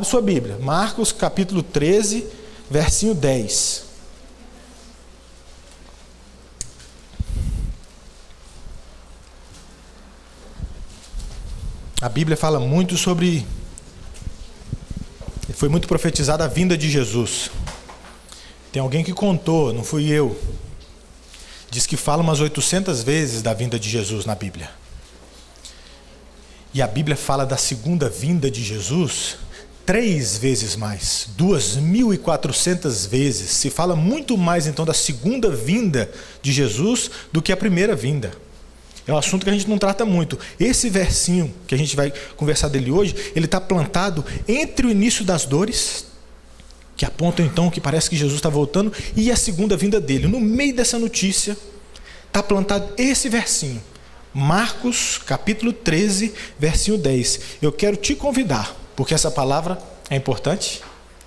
sua Bíblia, Marcos capítulo 13, versinho 10. A Bíblia fala muito sobre... Foi muito profetizada a vinda de Jesus. Tem alguém que contou, não fui eu. Diz que fala umas 800 vezes da vinda de Jesus na Bíblia. E a Bíblia fala da segunda vinda de Jesus 3 vezes mais, 2.400 vezes. Se fala muito mais então da segunda vinda de Jesus do que a primeira vinda. É um assunto que a gente não trata muito. Esse versinho que a gente vai conversar dele hoje, ele está plantado entre o início das dores, que apontam então que parece que Jesus está voltando, e a segunda vinda dele. No meio dessa notícia está plantado esse versinho, Marcos capítulo 13, versinho 10. Eu quero te convidar, porque essa palavra é importante,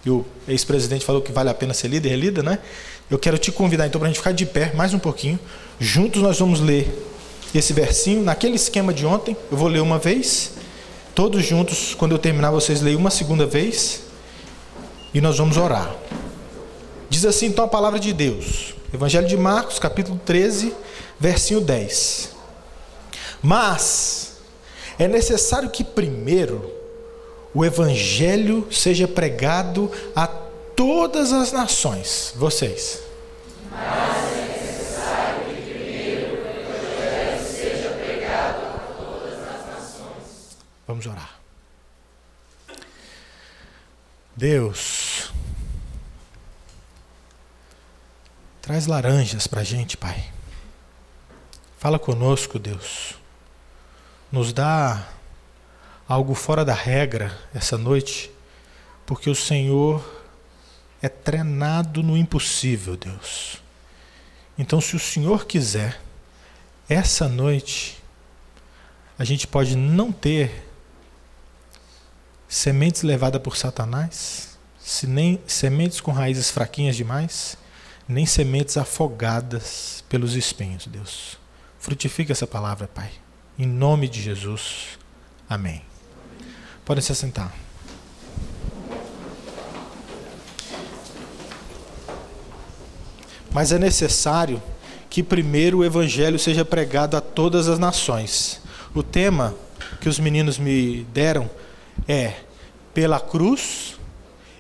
e o ex-presidente falou que vale a pena ser lida e relida, né? Eu quero te convidar então para a gente ficar de pé mais um pouquinho. Juntos nós vamos ler esse versinho, naquele esquema de ontem. Eu vou ler uma vez, todos juntos, quando eu terminar vocês leem uma segunda vez, e nós vamos orar. Diz assim então a palavra de Deus, Evangelho de Marcos, capítulo 13, versinho 10. Mas é necessário que primeiro o Evangelho seja pregado a todas as nações. Vocês. Mas é necessário que primeiro o Evangelho seja pregado a todas as nações. Vamos orar. Deus, traz laranjas para a gente, Pai. Fala conosco, Deus. Nos dá algo fora da regra essa noite, porque o Senhor é treinado no impossível, Deus. Então, se o Senhor quiser, essa noite, a gente pode não ter sementes levadas por Satanás, nem sementes com raízes fraquinhas demais, nem sementes afogadas pelos espinhos, Deus. Frutifica essa palavra, Pai. Em nome de Jesus. Amém. Podem se assentar. Mas é necessário que primeiro o Evangelho seja pregado a todas as nações. O tema que os meninos me deram é: pela cruz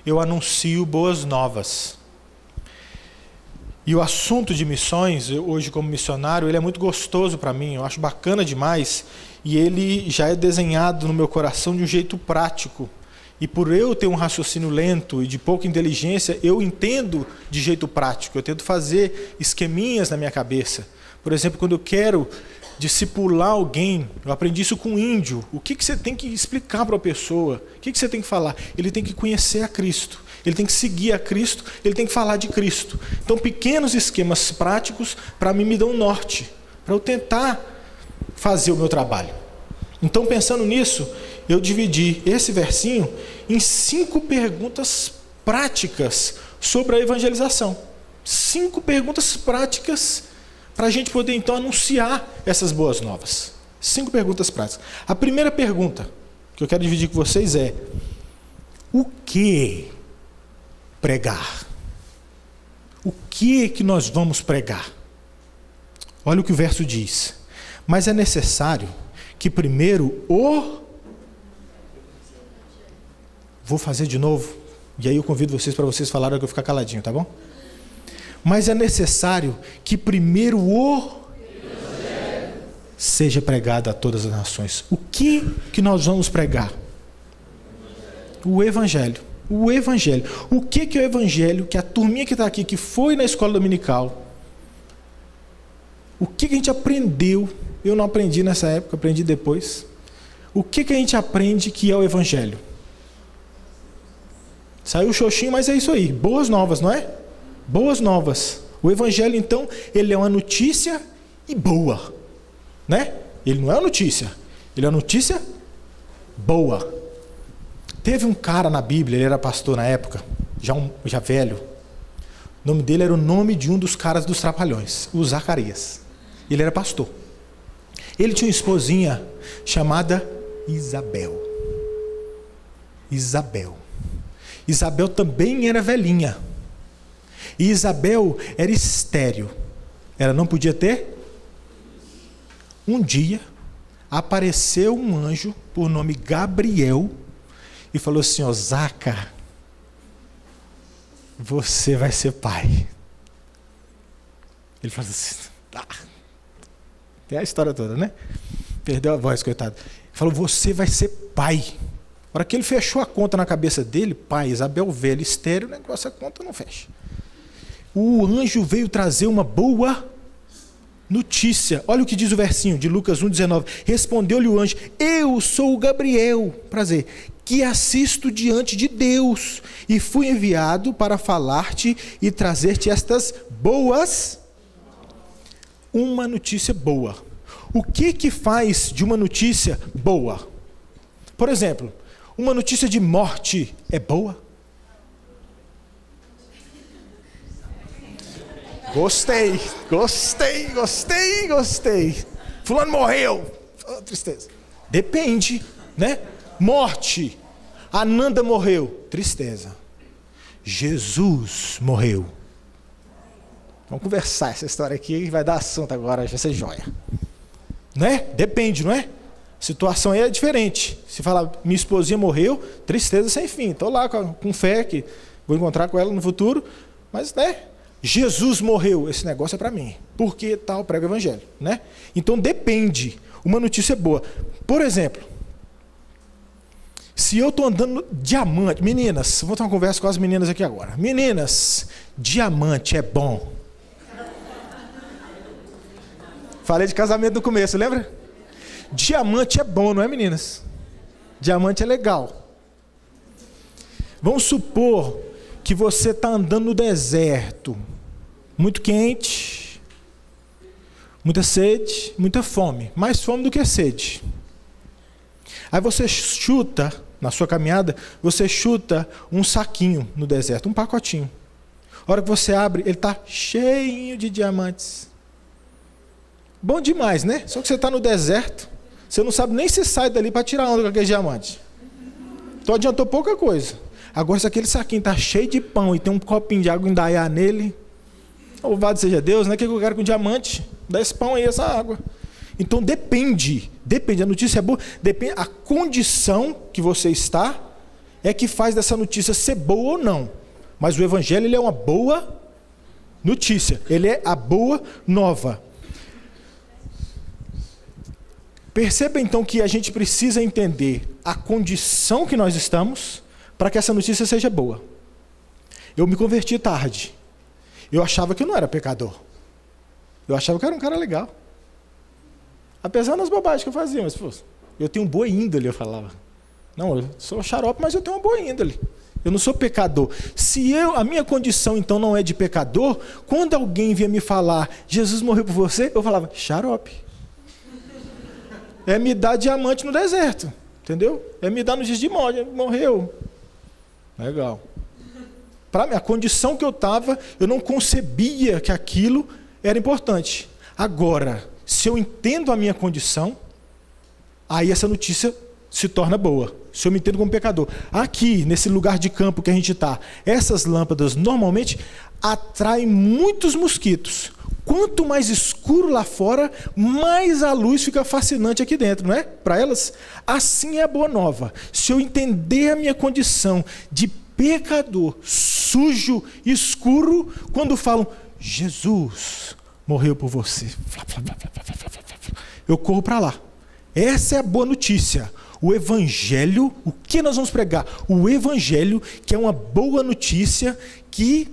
eu anuncio boas novas. E o assunto de missões, hoje como missionário, ele é muito gostoso para mim, eu acho bacana demais, e ele já é desenhado no meu coração de um jeito prático. E por eu ter um raciocínio lento e de pouca inteligência, eu entendo de jeito prático, eu tento fazer esqueminhas na minha cabeça. Por exemplo, quando eu quero discipular alguém, eu aprendi isso com um índio. O que você tem que explicar para a pessoa? O que você tem que falar? Ele tem que conhecer a Cristo, ele tem que seguir a Cristo, ele tem que falar de Cristo. Então, pequenos esquemas práticos, para mim, me dão um norte, para eu tentar fazer o meu trabalho. Então, pensando nisso, eu dividi esse versinho em 5 perguntas práticas sobre a evangelização. 5 perguntas práticas para a gente poder, então, anunciar essas boas novas. 5 perguntas práticas. A primeira pergunta que eu quero dividir com vocês é: o que pregar? O que nós vamos pregar? Olha o que o verso diz. Mas é necessário que primeiro Vou fazer de novo, e aí eu convido vocês para vocês falarem que eu ficar caladinho, tá bom? Mas é necessário que primeiro seja pregado a todas as nações. O que nós vamos pregar? O Evangelho. O Evangelho. O que é o Evangelho? Que a turminha que está aqui, que foi na escola dominical, o que a gente aprendeu? Eu não aprendi nessa época, aprendi depois. O que a gente aprende que é o Evangelho? Saiu o xoxinho, mas é isso aí. Boas novas, não é? Boas novas. O Evangelho, então, ele é uma notícia e boa, né? Ele não é uma notícia, ele é uma notícia boa. Teve um cara na Bíblia, ele era pastor na época, já velho. O nome dele era o nome de um dos caras dos Trapalhões, o Zacarias. Ele era pastor. Ele tinha uma esposinha chamada Isabel. Isabel. Isabel também era velhinha. E Isabel era estéril. Ela não podia ter. Um dia, apareceu um anjo, por nome Gabriel, e falou assim: ó, Zaca, você vai ser pai. Ele falou assim, tem a história toda, né? Perdeu a voz, coitado. Ele falou, você vai ser pai. Na hora que ele fechou a conta na cabeça dele, pai, Isabel velha, estéril, o negócio, a conta não fecha. O anjo veio trazer uma boa notícia. Olha o que diz o versinho de Lucas 1,19. Respondeu-lhe o anjo: eu sou o Gabriel, prazer, que assisto diante de Deus, e fui enviado para falar-te e trazer-te estas boas. Uma notícia boa. O que faz de uma notícia boa? Por exemplo, uma notícia de morte é boa? Gostei. Fulano morreu. Oh, tristeza. Depende, né? Morte. Ananda morreu. Tristeza. Jesus morreu. Vamos conversar essa história aqui, vai dar assunto agora, vai ser joia. Né? Depende, não é? A situação aí é diferente. Se falar, minha esposinha morreu, tristeza sem fim. Estou lá com fé que vou encontrar com ela no futuro, mas, né? Jesus morreu, esse negócio é para mim. Porque tal, prega o evangelho, né? Então depende. Uma notícia boa. Por exemplo, se eu estou andando diamante, meninas, vou ter uma conversa com as meninas aqui agora. Meninas, diamante é bom. Falei de casamento no começo, lembra? Diamante é bom, não é, meninas? Diamante é legal. Vamos supor que você está andando no deserto, muito quente, muita sede, muita fome, mais fome do que sede. Aí você chuta, na sua caminhada, você chuta um saquinho no deserto, um pacotinho. A hora que você abre, ele está cheinho de diamantes. Bom demais, né? Só que você está no deserto, você não sabe nem se sai dali para tirar onda com aquele diamante. Então adiantou pouca coisa. Agora, se aquele saquinho está cheio de pão e tem um copinho de água indaiá nele, louvado seja Deus, né? O que eu quero com diamante? Dá esse pão aí, essa água. Então depende, a notícia é boa, depende, a condição que você está é que faz dessa notícia ser boa ou não. Mas o evangelho, ele é uma boa notícia, ele é a boa nova. Perceba então que a gente precisa entender a condição que nós estamos para que essa notícia seja boa. Eu me converti tarde. Eu achava que eu não era pecador. Eu achava que eu era um cara legal. Apesar das bobagens que eu fazia, mas pô, eu tenho boa índole, eu falava. Não, eu sou xarope, mas eu tenho uma boa índole. Eu não sou pecador. Se a minha condição então não é de pecador, quando alguém vinha me falar, Jesus morreu por você, eu falava, xarope. É me dar diamante no deserto, entendeu? É me dar nos dias de morte, morreu. Legal. Para mim, a condição que eu estava, eu não concebia que aquilo era importante. Agora, se eu entendo a minha condição, aí essa notícia se torna boa. Se eu me entendo como pecador. Aqui, nesse lugar de campo que a gente está, essas lâmpadas normalmente atraem muitos mosquitos. Quanto mais escuro lá fora, mais a luz fica fascinante aqui dentro, não é? Para elas, assim é a boa nova. Se eu entender a minha condição de pecador, sujo, escuro, quando falam, Jesus morreu por você, eu corro para lá. Essa é a boa notícia. O evangelho, o que nós vamos pregar? O evangelho, que é uma boa notícia, que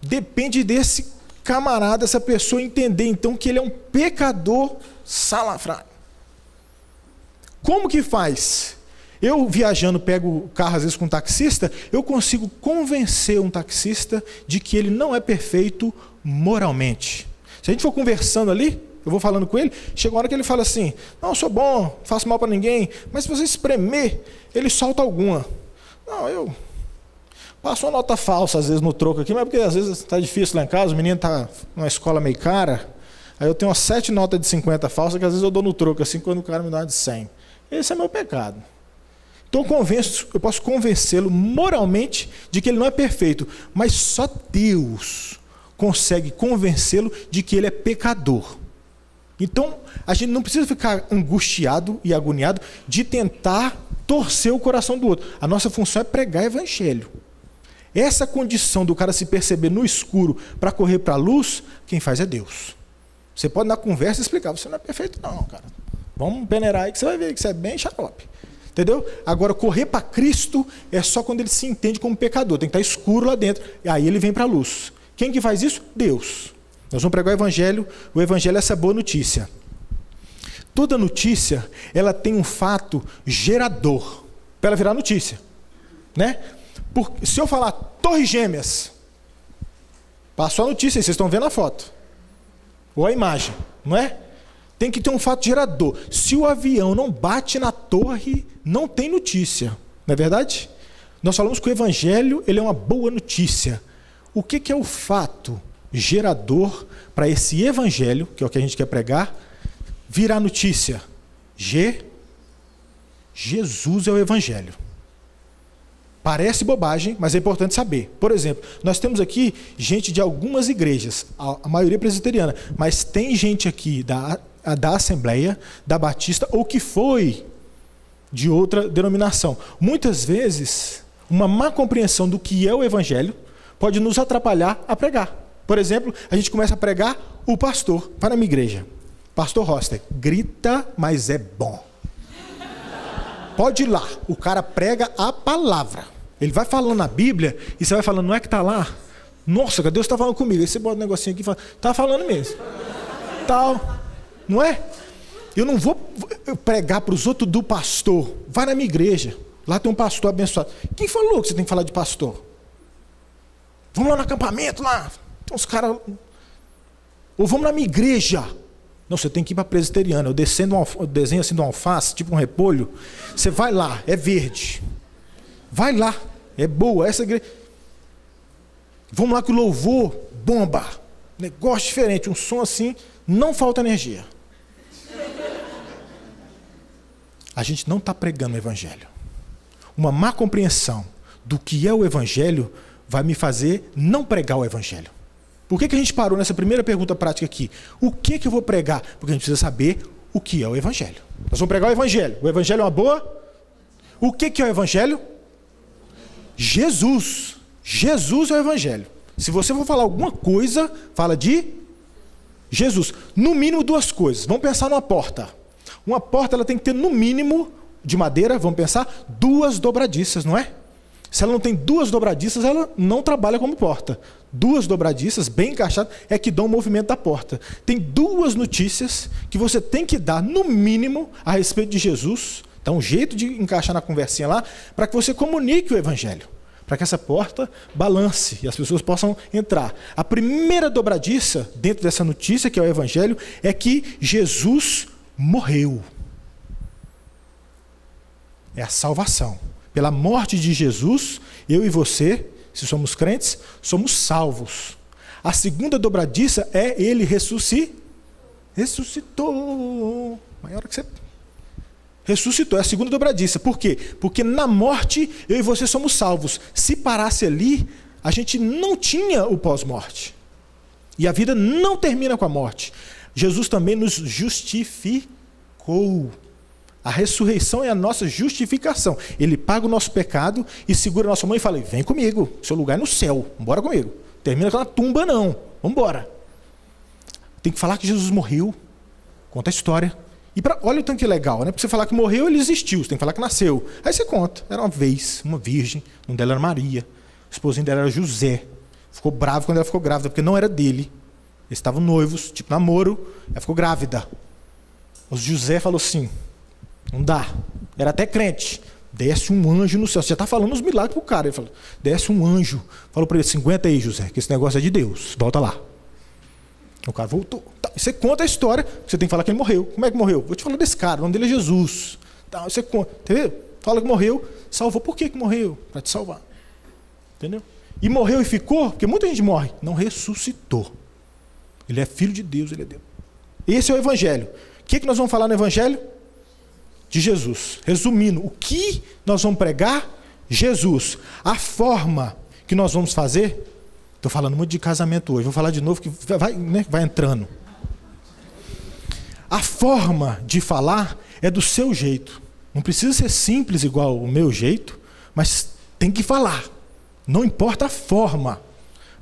depende desse camarada, essa pessoa entender então que ele é um pecador salafrário. Como que faz? Eu viajando, pego o carro às vezes com um taxista, eu consigo convencer um taxista de que ele não é perfeito moralmente. Se a gente for conversando ali, eu vou falando com ele, chega uma hora que ele fala assim, não, eu sou bom, não faço mal para ninguém, mas se você espremer, ele solta alguma. Não, eu passo uma nota falsa às vezes no troco aqui, mas porque às vezes está difícil lá em casa, o menino está numa escola meio cara, aí eu tenho umas 7 notas de 50 falsas que às vezes eu dou no troco, assim, quando o cara me dá uma de 100. Esse é meu pecado. Então eu posso convencê-lo moralmente de que ele não é perfeito, mas só Deus consegue convencê-lo de que ele é pecador. Então, a gente não precisa ficar angustiado e agoniado de tentar torcer o coração do outro. A nossa função é pregar o evangelho. Essa condição do cara se perceber no escuro para correr para a luz, quem faz é Deus. Você pode na conversa explicar, você não é perfeito não, cara. Vamos peneirar aí que você vai ver que você é bem xarope. Entendeu? Agora, correr para Cristo é só quando ele se entende como pecador. Tem que estar escuro lá dentro. E aí ele vem para a luz. Quem que faz isso? Deus. Nós vamos pregar o evangelho é essa boa notícia. Toda notícia, ela tem um fato gerador para ela virar notícia, né? Porque, se eu falar Torres Gêmeas, passou a notícia aí, vocês estão vendo a foto, ou a imagem, não é? Tem que ter um fato gerador. Se o avião não bate na torre, não tem notícia, não é verdade? Nós falamos que o evangelho, ele é uma boa notícia. O que é o fato gerador para esse evangelho, que é o que a gente quer pregar, virar notícia? Jesus é o evangelho. Parece bobagem, mas é importante saber. Por exemplo, nós temos aqui gente de algumas igrejas, a maioria presbiteriana, mas tem gente aqui da Assembleia, da Batista, ou que foi de outra denominação. Muitas vezes, uma má compreensão do que é o evangelho pode nos atrapalhar a pregar. Por exemplo, a gente começa a pregar, o pastor, vai na minha igreja, pastor Roster, grita, mas é bom. Pode ir lá, o cara prega a palavra. Ele vai falando a Bíblia, e você vai falando, não é que está lá? Nossa, Deus está falando comigo. Aí você bota um negocinho aqui e fala, está falando mesmo. Tal, não é? Eu não vou pregar para os outros do pastor. Vai na minha igreja, lá tem um pastor abençoado. Quem falou que você tem que falar de pastor? Vamos lá no acampamento, lá. Tem uns caras... Ou vamos na minha igreja. Não, você tem que ir para a presbiteriana. Eu desenho assim de um alface, tipo um repolho. Você vai lá, é verde. Vai lá, é boa. Essa igreja... Vamos lá que o louvor bomba. Negócio diferente, um som assim, não falta energia. A gente não está pregando o evangelho. Uma má compreensão do que é o evangelho vai me fazer não pregar o evangelho. Por que a gente parou nessa primeira pergunta prática aqui? O que eu vou pregar? Porque a gente precisa saber o que é o evangelho. Nós vamos pregar o evangelho. O evangelho é uma boa? O que é o evangelho? Jesus. Jesus é o evangelho. Se você for falar alguma coisa, fala de Jesus. No mínimo duas coisas. Vamos pensar numa porta. Uma porta ela tem que ter no mínimo, de madeira, vamos pensar, 2 dobradiças, não é? Se ela não tem 2 dobradiças, ela não trabalha como porta. 2 dobradiças, bem encaixadas, é que dão o movimento da porta. Tem 2 notícias que você tem que dar, no mínimo, a respeito de Jesus. Dá um jeito de encaixar na conversinha lá, para que você comunique o evangelho. Para que essa porta balance e as pessoas possam entrar. A primeira dobradiça, dentro dessa notícia, que é o evangelho, é que Jesus morreu. É a salvação. Pela morte de Jesus, eu e você, se somos crentes, somos salvos. A segunda dobradiça é ele ressuscitou. Maior que você... Ressuscitou, é a segunda dobradiça. Por quê? Porque na morte, eu e você somos salvos. Se parasse ali, a gente não tinha o pós-morte. E a vida não termina com a morte. Jesus também nos justificou. A ressurreição é a nossa justificação. Ele paga o nosso pecado e segura a nossa mão e fala, vem comigo, seu lugar é no céu, bora comigo. Termina com a tumba não, vamos embora. Tem que falar que Jesus morreu, conta a história. E olha o tanto que legal, né? Para você falar que morreu, ele existiu, você tem que falar que nasceu. Aí você conta, era uma vez, uma virgem, o nome dela era Maria, o esposinho dela era José. Ficou bravo quando ela ficou grávida, porque não era dele. Eles estavam noivos, tipo namoro, ela ficou grávida. O José falou assim, não dá. Era até crente. Desce um anjo no céu. Você já está falando os milagres pro cara. Ele falou, desce um anjo. Falou para ele, 50 aí, José, que esse negócio é de Deus. Volta lá. O cara voltou. Tá, você conta a história, você tem que falar que ele morreu. Como é que morreu? Vou te falar desse cara, o nome dele é Jesus. Tá, você conta, entendeu? Fala que morreu, salvou. Por que morreu? Para te salvar. Entendeu? E morreu e ficou, porque muita gente morre. Não ressuscitou. Ele é filho de Deus, ele é Deus. Esse é o evangelho. O que nós vamos falar no evangelho? de Jesus. Resumindo, o que nós vamos pregar? Jesus. A forma que nós vamos fazer, estou falando muito de casamento hoje, vou falar de novo que vai entrando. A forma de falar é do seu jeito. Não precisa ser simples igual o meu jeito, mas tem que falar. Não importa a forma.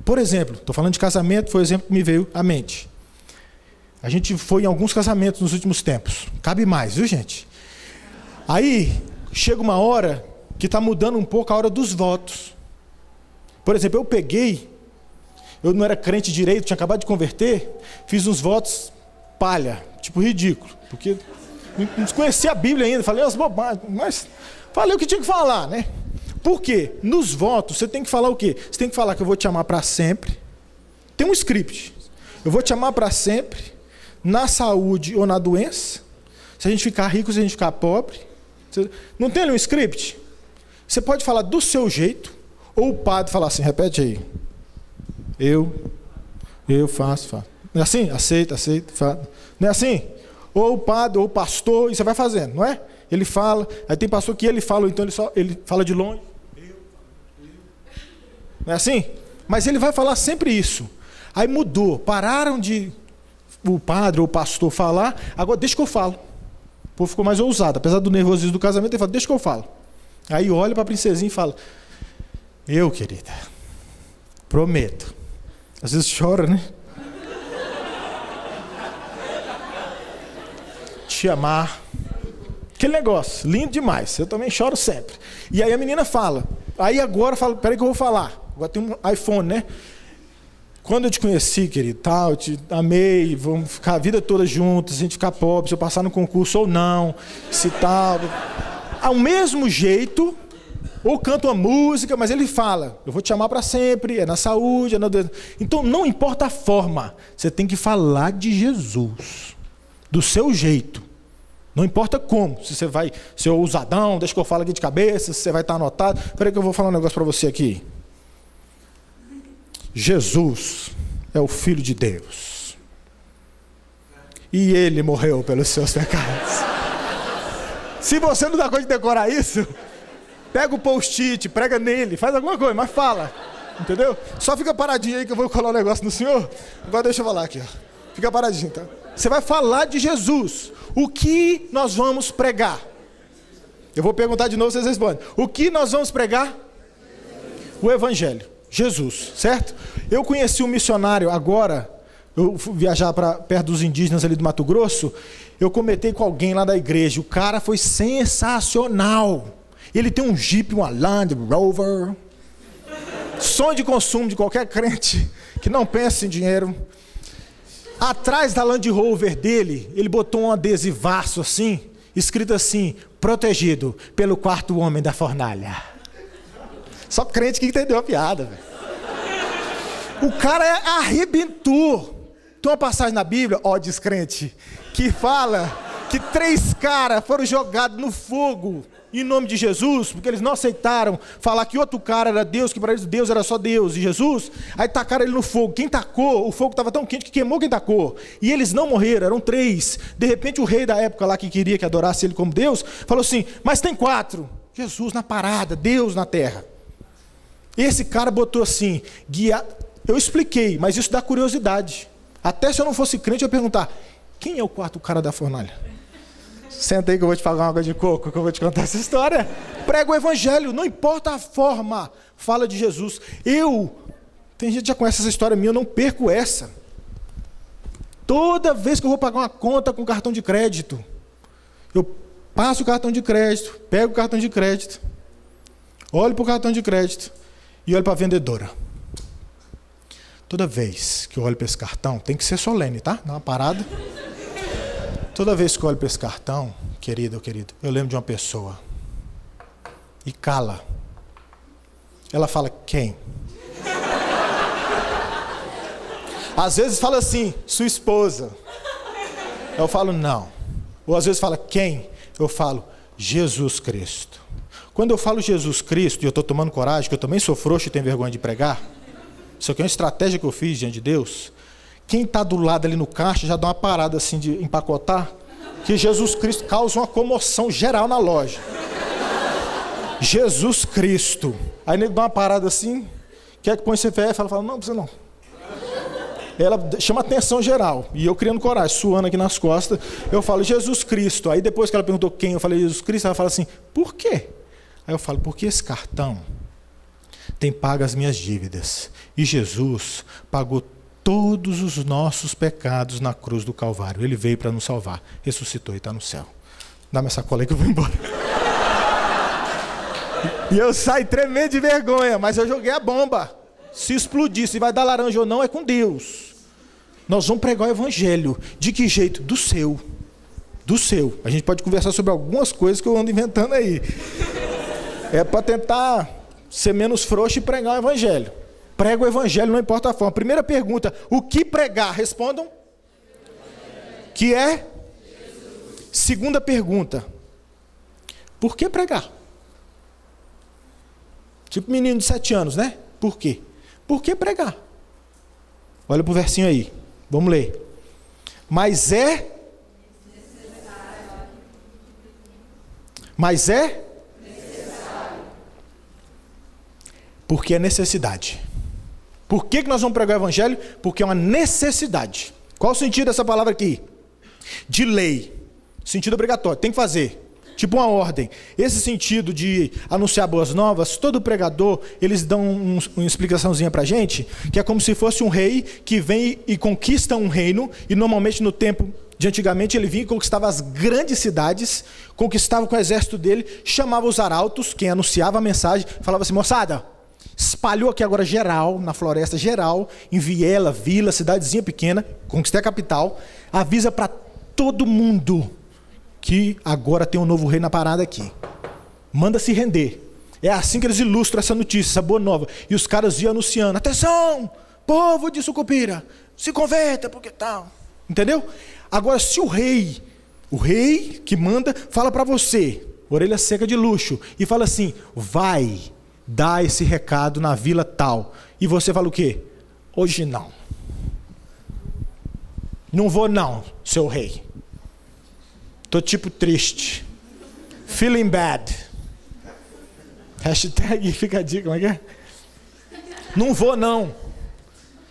Por exemplo, estou falando de casamento, foi o exemplo que me veio à mente. A gente foi em alguns casamentos nos últimos tempos. Cabe mais, viu, gente? Aí, chega uma hora que está mudando um pouco a hora dos votos. Por exemplo, eu não era crente direito, tinha acabado de converter, fiz uns votos palha, tipo ridículo, porque não desconhecia a Bíblia ainda, falei umas bobagens, mas falei o que tinha que falar, né? Por quê? Nos votos, você tem que falar o quê? Você tem que falar que eu vou te amar para sempre. Tem um script. Eu vou te amar para sempre, na saúde ou na doença, se a gente ficar rico, se a gente ficar pobre. Não tem ali um script? Você pode falar do seu jeito, ou o padre falar assim, repete aí. Eu faço. Não é assim? Aceita, faço. Não é assim? Ou o padre, ou o pastor, e você vai fazendo, não é? Ele fala, aí tem pastor que ele fala, ou então ele fala de longe. Não é assim? Mas ele vai falar sempre isso. Aí mudou, pararam de o padre ou o pastor falar, agora deixa que eu falo. O povo ficou mais ousado, apesar do nervosismo do casamento, ele fala, deixa que eu falo. Aí olha para a princesinha e fala, querida, prometo. Às vezes chora, né? Te amar. Aquele negócio, lindo demais. Eu também choro sempre. E aí a menina fala. Aí agora fala, peraí que eu vou falar. Agora tem um iPhone, né? Quando eu te conheci, querido, eu te amei, vamos ficar a vida toda juntos, a gente ficar pobre, se eu passar no concurso ou não, se tal. Ao mesmo jeito, ou canta uma música, mas ele fala, eu vou te amar para sempre, é na saúde, é na doença. Então não importa a forma, você tem que falar de Jesus, do seu jeito. Não importa como, se você vai ser ousadão, deixa que eu falo aqui de cabeça, se você vai estar anotado. Espera que eu vou falar um negócio para você aqui. Jesus é o Filho de Deus. E Ele morreu pelos seus pecados. Se você não dá conta de decorar isso, pega o post-it, prega nele, faz alguma coisa, mas fala. Entendeu? Só fica paradinho aí que eu vou colar um negócio no senhor. Agora deixa eu falar aqui, ó. Fica paradinho, tá? Você vai falar de Jesus. O que nós vamos pregar? Eu vou perguntar de novo, vocês respondem. O que nós vamos pregar? O Evangelho. Jesus, certo? Eu conheci um missionário agora, eu fui viajar para perto dos indígenas ali do Mato Grosso, eu comentei com alguém lá da igreja, o cara foi sensacional. Ele tem um Jeep, uma Land Rover, sonho de consumo de qualquer crente que não pensa em dinheiro. Atrás da Land Rover dele, ele botou um adesivaço assim, escrito assim, protegido pelo quarto homem da fornalha. Só crente que entendeu a piada, velho. O cara arrebentou. Tem uma passagem na Bíblia, descrente, que fala que 3 caras foram jogados no fogo em nome de Jesus, porque eles não aceitaram falar que outro cara era Deus, que para eles Deus era só Deus e Jesus. Aí tacaram ele no fogo. Quem tacou, o fogo estava tão quente que queimou quem tacou. E eles não morreram, eram 3. De repente o rei da época lá que queria que adorasse ele como Deus, falou assim, mas tem 4. Jesus na parada, Deus na terra. Esse cara botou assim, guia. Eu expliquei, mas isso dá curiosidade. Até se eu não fosse crente, eu ia perguntar, quem é o quarto cara da fornalha? Senta aí que eu vou te pagar uma água de coco, que eu vou te contar essa história. Prega o Evangelho, não importa a forma, fala de Jesus. Tem gente que já conhece essa história minha, eu não perco essa. Toda vez que eu vou pagar uma conta com cartão de crédito, eu passo o cartão de crédito, pego o cartão de crédito, olho para o cartão de crédito e olho para a vendedora. Toda vez que eu olho para esse cartão, tem que ser solene, tá? Dá uma parada. Toda vez que eu olho para esse cartão, querido, eu lembro de uma pessoa. E cala. Ela fala, quem? Às vezes fala assim, sua esposa. Eu falo, não. Ou às vezes fala, quem? Eu falo, Jesus Cristo. Quando eu falo Jesus Cristo, e eu estou tomando coragem, que eu também sou frouxo e tenho vergonha de pregar, isso aqui é uma estratégia que eu fiz diante de Deus. Quem está do lado ali no caixa já dá uma parada assim de empacotar, que Jesus Cristo causa uma comoção geral na loja. Jesus Cristo. Aí nego dá uma parada assim, quer que põe CPF, ela fala, não, você não. Ela chama atenção geral. E eu criando coragem, suando aqui nas costas, eu falo, Jesus Cristo. Aí depois que ela perguntou quem, eu falei, Jesus Cristo, ela fala assim, por quê? Aí eu falo, porque esse cartão tem pago as minhas dívidas. E Jesus pagou todos os nossos pecados na cruz do Calvário. Ele veio para nos salvar, ressuscitou e está no céu. Dá-me essa cola aí que eu vou embora. E eu saí tremendo de vergonha, mas eu joguei a bomba. Se explodir, se vai dar laranja ou não, é com Deus. Nós vamos pregar o evangelho. De que jeito? Do seu. Do seu. A gente pode conversar sobre algumas coisas que eu ando inventando aí. É para tentar ser menos frouxo e pregar o evangelho. Prega o evangelho, não importa a forma. Primeira pergunta, o que pregar? Respondam. Que é? Segunda pergunta, por que pregar? Tipo menino de 7 anos, né? Por quê? Por que pregar? Olha para o versinho aí. Vamos ler. Mas é necessário. Porque é necessidade. Por que nós vamos pregar o evangelho? Porque é uma necessidade. Qual o sentido dessa palavra aqui? De lei. Sentido obrigatório. Tem que fazer. Tipo uma ordem. Esse sentido de anunciar boas novas, todo pregador, eles dão uma explicaçãozinha pra gente, que é como se fosse um rei que vem e conquista um reino, e normalmente no tempo de antigamente ele vinha e conquistava as grandes cidades, conquistava com o exército dele, chamava os arautos, quem anunciava a mensagem, falava assim, moçada, espalhou aqui agora geral, na floresta geral, em viela, vila, cidadezinha pequena, conquistei a capital, avisa para todo mundo que agora tem um novo rei na parada aqui. Manda se render. É assim que eles ilustram essa notícia, essa boa nova. E os caras iam anunciando, atenção, povo de Sucupira, se converta, porque tal. Entendeu? Agora, se o rei que manda, fala para você, orelha seca de luxo, e fala assim, vai dar esse recado na vila tal. E você fala o quê? Hoje não. Não vou não, seu rei. Tô tipo triste. Feeling bad. Hashtag fica a dica, como é que é? Não vou não.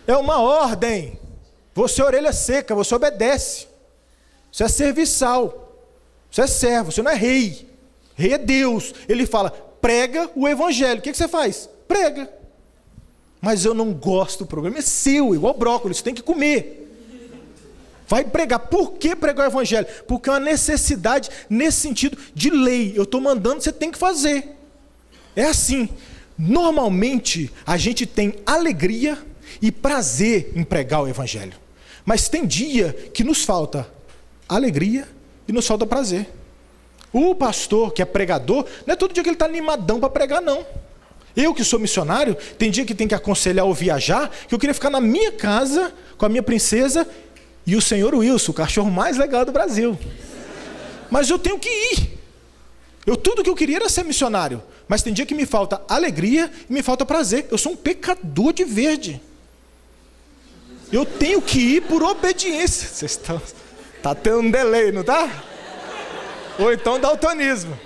É uma ordem. Você é orelha seca, você obedece. Você é serviçal. Você é servo, você não é rei. Rei é Deus. Ele fala, prega o evangelho. O que você faz? Prega. Mas eu não gosto do programa. É seu, igual brócolis, você tem que comer. Vai pregar. Por que pregar o evangelho? Porque é uma necessidade nesse sentido de lei. Eu estou mandando, você tem que fazer. É assim. Normalmente, a gente tem alegria e prazer em pregar o evangelho. Mas tem dia que nos falta alegria e nos falta prazer. O pastor que é pregador, não é todo dia que ele está animadão para pregar, não. Eu que sou missionário, tem dia que tem que aconselhar ou viajar, que eu queria ficar na minha casa com a minha princesa e o senhor Wilson, o cachorro mais legal do Brasil. Mas eu tenho que ir. Tudo que eu queria era ser missionário. Mas tem dia que me falta alegria e me falta prazer. Eu sou um pecador de verde. Eu tenho que ir por obediência. Vocês estão... Tá tendo um delay, não tá? Ou então daltonismo.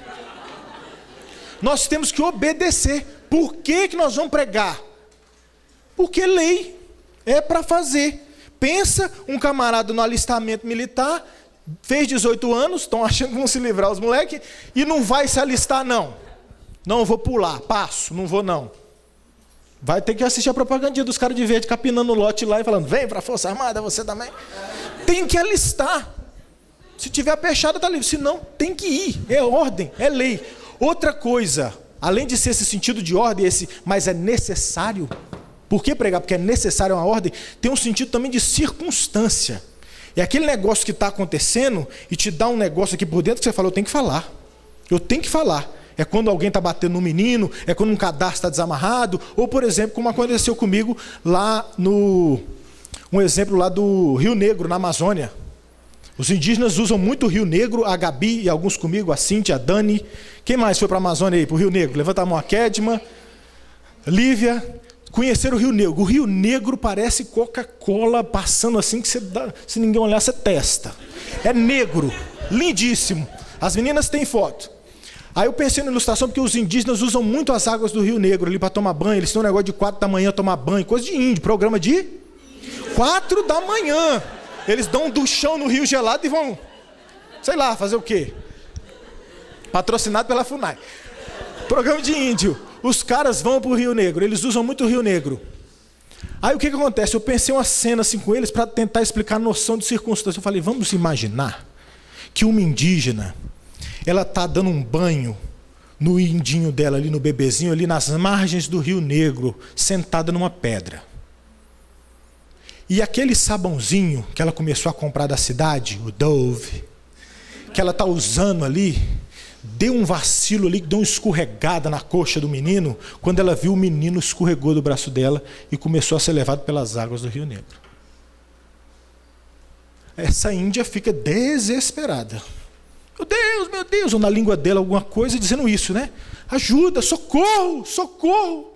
Nós temos que obedecer. Por que nós vamos pregar? Porque lei é para fazer. Pensa um camarada no alistamento militar, fez 18 anos, estão achando que vão se livrar os moleques, e não vai se alistar não. Não, eu vou pular, passo, não vou não. Vai ter que assistir a propagandinha dos caras de verde capinando o lote lá e falando, vem para a Força Armada, você também. Tem que alistar. Se tiver pechada, está livre. Se não, tem que ir. É ordem, é lei. Outra coisa, além de ser esse sentido de ordem, mas é necessário. Por que pregar? Porque é necessário uma ordem. Tem um sentido também de circunstância. É aquele negócio que está acontecendo e te dá um negócio aqui por dentro que você fala, eu tenho que falar. Eu tenho que falar. É quando alguém está batendo no menino, é quando um cadastro está desamarrado, ou, por exemplo, como aconteceu comigo lá um exemplo lá do Rio Negro, na Amazônia. Os indígenas usam muito o Rio Negro, a Gabi e alguns comigo, a Cíntia, a Dani. Quem mais foi para a Amazônia aí, para o Rio Negro? Levanta a mão, a Kedma, Lívia. Conhecer o Rio Negro. O Rio Negro parece Coca-Cola passando assim, que você dá, se ninguém olhar, você testa. É negro. Lindíssimo. As meninas têm foto. Aí eu pensei na ilustração porque os indígenas usam muito as águas do Rio Negro ali para tomar banho. Eles têm um negócio de 4 da manhã tomar banho, coisa de índio, programa de 4 da manhã. Eles dão um duchão no rio gelado e vão, sei lá, fazer o quê? Patrocinado pela FUNAI. Programa de índio. Os caras vão para o Rio Negro, eles usam muito o Rio Negro. Aí o que acontece? Eu pensei uma cena assim com eles para tentar explicar a noção de circunstância. Eu falei, vamos imaginar que uma indígena, ela está dando um banho no indinho dela, ali no bebezinho, ali nas margens do Rio Negro, sentada numa pedra. E aquele sabãozinho que ela começou a comprar da cidade, o Dove, que ela está usando ali, deu um vacilo ali, deu uma escorregada na coxa do menino. Quando ela viu, o menino escorregou do braço dela e começou a ser levado pelas águas do Rio Negro. Essa índia fica desesperada. Meu Deus, ou na língua dela alguma coisa dizendo isso, né? Ajuda, socorro, socorro.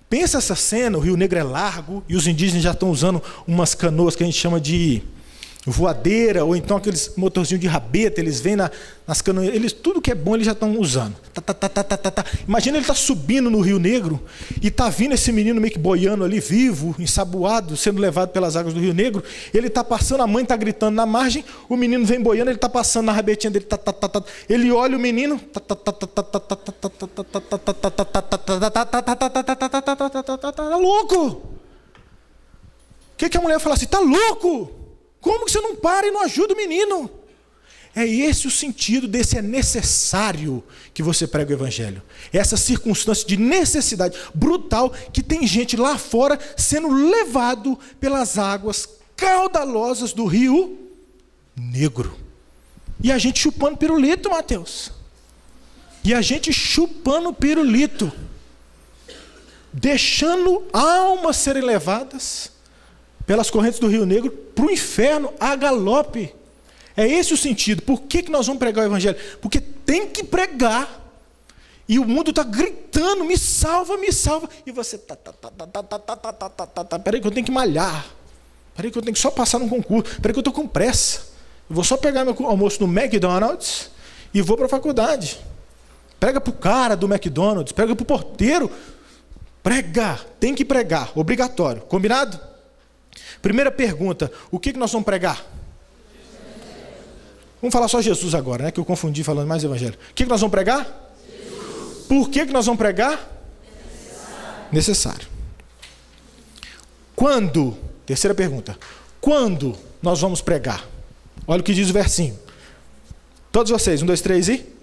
Pensa essa cena, o Rio Negro é largo e os indígenas já estão usando umas canoas que a gente chama de voadeira, ou então aqueles motorzinhos de rabeta, eles vêm nas canoas, eles, tudo que é bom eles já estão usando. Imagina ele está subindo no Rio Negro e está vindo esse menino meio que boiando ali, vivo, ensaboado, sendo levado pelas águas do Rio Negro. Ele está passando, a mãe está gritando na margem, o menino vem boiando, ele está passando na rabetinha dele, ele olha o menino, tá louco? O que a mulher fala assim? Tá louco? Como que você não para e não ajuda o menino? É esse o sentido desse é necessário que você prega o evangelho. Essa circunstância de necessidade brutal que tem gente lá fora sendo levado pelas águas caudalosas do Rio Negro. E a gente chupando pirulito, Mateus. E a gente chupando pirulito. Deixando almas serem levadas pelas correntes do Rio Negro para o inferno a galope. É esse o sentido. Por que nós vamos pregar o evangelho? Porque tem que pregar. E o mundo está gritando, me salva, me salva. E você peraí que eu tenho que malhar. Peraí que eu tenho que só passar num concurso. Peraí que eu estou com pressa. Eu vou só pegar meu almoço no McDonald's e vou para a faculdade. Prega para o cara do McDonald's, prega para o porteiro. Prega, tem que pregar, obrigatório. Combinado? Primeira pergunta, o que nós vamos pregar? Vamos falar só Jesus agora, né? Que eu confundi falando mais evangelho. O que nós vamos pregar? Jesus. Por que nós vamos pregar? Necessário. Quando? Terceira pergunta. Quando nós vamos pregar? Olha o que diz o versinho. Todos vocês, 1, 2, 3 e...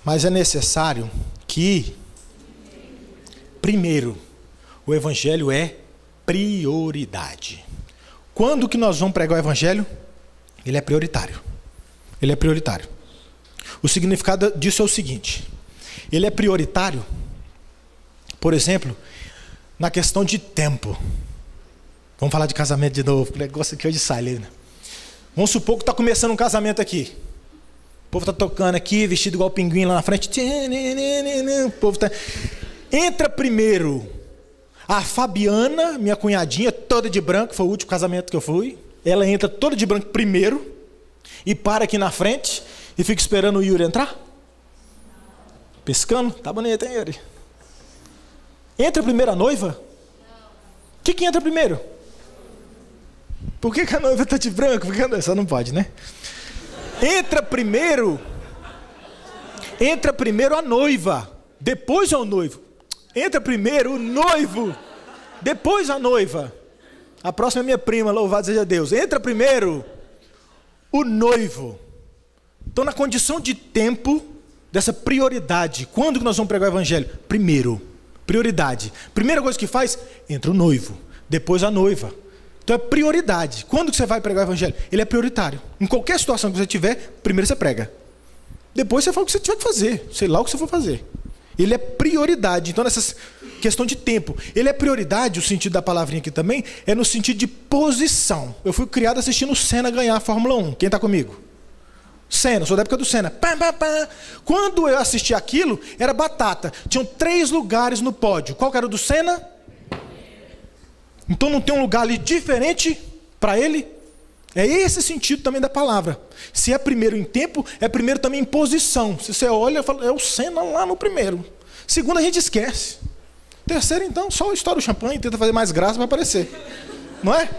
Mas é necessário que, primeiro, o evangelho é prioridade. Quando que nós vamos pregar o evangelho? Ele é prioritário. Ele é prioritário. O significado disso é o seguinte. Ele é prioritário, por exemplo, na questão de tempo. Vamos falar de casamento de novo, o negócio aqui hoje sai, né? Vamos supor que está começando um casamento aqui. O povo está tocando aqui, vestido igual pinguim lá na frente. O povo tá... Entra primeiro a Fabiana, minha cunhadinha, toda de branco, foi o último casamento que eu fui. Ela entra toda de branco primeiro e para aqui na frente e fica esperando o Yuri entrar. Pescando? Tá bonito, hein, Yuri? Entra primeiro a noiva? O que entra primeiro? Por que a noiva está de branco? Porque a noiva só não pode, né? Entra primeiro a noiva, depois é o noivo. Entra primeiro o noivo, depois a noiva. A próxima é minha prima, louvado seja Deus. Entra primeiro o noivo. Então, na condição de tempo dessa prioridade, quando que nós vamos pregar o evangelho? Primeiro, prioridade. Primeira coisa que faz, entra o noivo, depois a noiva. Então é prioridade. Quando que você vai pregar o evangelho? Ele é prioritário. Em qualquer situação que você tiver, primeiro você prega. Depois você fala o que você tiver que fazer. Sei lá o que você for fazer. Ele é prioridade. Então, nessa questão de tempo. Ele é prioridade, o sentido da palavrinha aqui também, é no sentido de posição. Eu fui criado assistindo o Senna ganhar a Fórmula 1. Quem está comigo? Senna, sou da época do Senna. Quando eu assisti aquilo, era batata. Tinham 3 lugares no pódio. Qual que era o do Senna? Então não tem um lugar ali diferente para ele? É esse sentido também da palavra. Se é primeiro em tempo, é primeiro também em posição. Se você olha, fala, é o Senna lá no primeiro. Segundo, a gente esquece. Terceiro, então, só estoura o champanhe e tenta fazer mais graça para aparecer. Não é?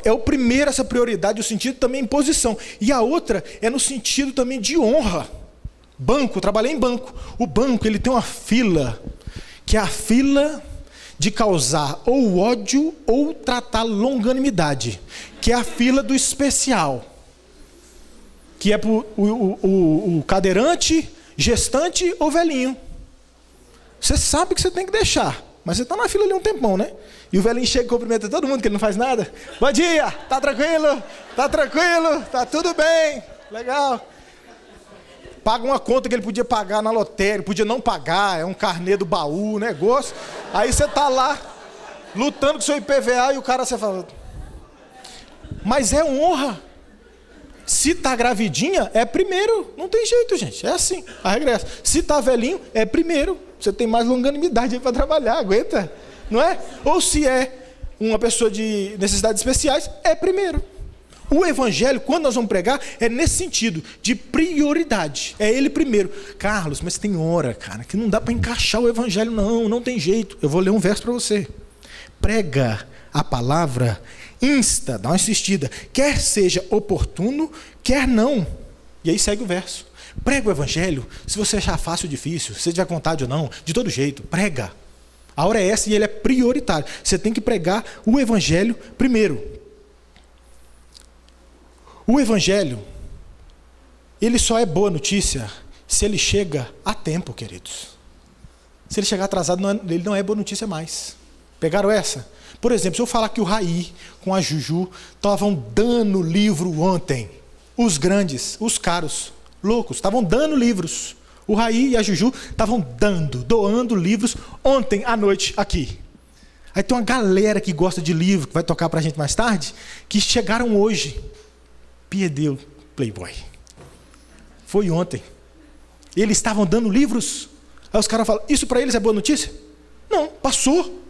É o primeiro, essa prioridade, o sentido também em posição. E a outra é no sentido também de honra. Banco, trabalhei em banco. O banco, ele tem uma fila, que é a fila de causar ou ódio ou tratar longanimidade, que é a fila do especial, que é para o cadeirante, gestante ou velhinho. Você sabe que você tem que deixar, mas você está na fila ali um tempão, né? E o velhinho chega e cumprimenta todo mundo, que ele não faz nada. Bom dia, tá tranquilo? Tá tranquilo? Tá tudo bem? Legal. Paga uma conta que ele podia pagar na lotérica, podia não pagar, é um carnê do baú, negócio. Aí você tá lá, lutando com seu IPVA e o cara, você fala... Mas é honra. Se tá gravidinha, é primeiro. Não tem jeito, gente. É assim, a regra é essa. Se tá velhinho, é primeiro. Você tem mais longanimidade aí para trabalhar, aguenta. Não é? Ou se é uma pessoa de necessidades especiais, é primeiro. O evangelho, quando nós vamos pregar, é nesse sentido, de prioridade. É ele primeiro. Carlos, mas tem hora, cara, que não dá para encaixar o evangelho, não tem jeito. Eu vou ler um verso para você. Prega a palavra, insta, dá uma insistida, quer seja oportuno, quer não. E aí segue o verso. Prega o evangelho, se você achar fácil ou difícil, se tiver vontade ou não, de todo jeito, prega. A hora é essa e ele é prioritário. Você tem que pregar o evangelho primeiro. O evangelho, ele só é boa notícia se ele chega a tempo, queridos. Se ele chegar atrasado, ele não é boa notícia mais. Pegaram essa? Por exemplo, se eu falar que o Raí com a Juju estavam dando livro ontem, os grandes, os caros, loucos, estavam dando livros. O Raí e a Juju estavam doando livros ontem à noite aqui. Aí tem uma galera que gosta de livro, que vai tocar pra gente mais tarde, que chegaram hoje. Perdeu Playboy. Foi ontem. Eles estavam dando livros. Aí os caras falam, isso para eles é boa notícia? Não, passou.